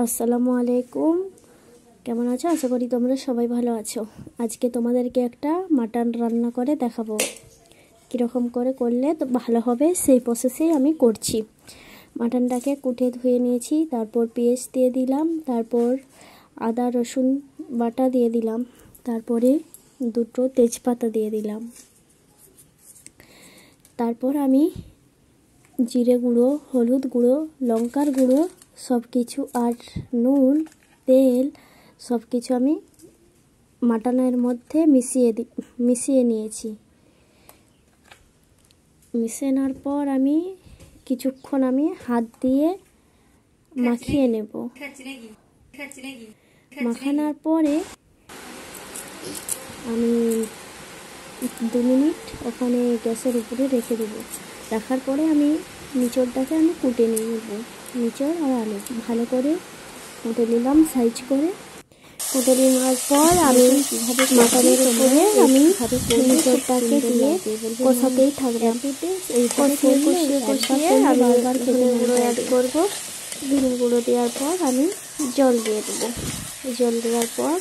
আসসালামু আলাইকুম। কেমন আছো? আশা করি তোমরা সবাই ভালো আছো। আজকে তোমাদেরকে একটা মাটন রান্না করে দেখাবো। কীরকম করে করলে তো ভালো হবে সেই প্রসেসেই আমি করছি। মাটনটাকে কুটে ধুয়ে নিয়েছি, তারপর পেঁয়াজ দিয়ে দিলাম, তারপর আদা রসুন বাটা দিয়ে দিলাম, তারপরে দুটো তেজপাতা দিয়ে দিলাম। তারপর আমি জিরে গুঁড়ো, হলুদ গুঁড়ো, লঙ্কার গুঁড়ো সব কিছু আর নুন, তেল সব কিছু আমি মাটনের মধ্যে মিশিয়ে নিয়েছি। মিশিয়ে নেওয়ার পর আমি কিছুক্ষণ হাত দিয়ে মাখিয়ে নেব। মাখানোর পরে আমি 2 মিনিট ওখানে গ্যাসের উপরে রেখে দেবো। রাখার পরে আমি নিচড়টাকে কুটে নিয়ে নেব। নিচড় আর আলু ভালো করে কুটে নিলাম, সাইজ করে কুটে নেওয়ার পর আমি মাটনের উপরে আমি নিচড়টাকে দিয়ে কষাতেই থাকলাম। এই কষিয়ে আমি এবার ধনে গুঁড়ো অ্যাড করবো। ধনে গুঁড়ো দেওয়ার পর আমি জল দিয়ে দেবো। জল দেওয়ার পর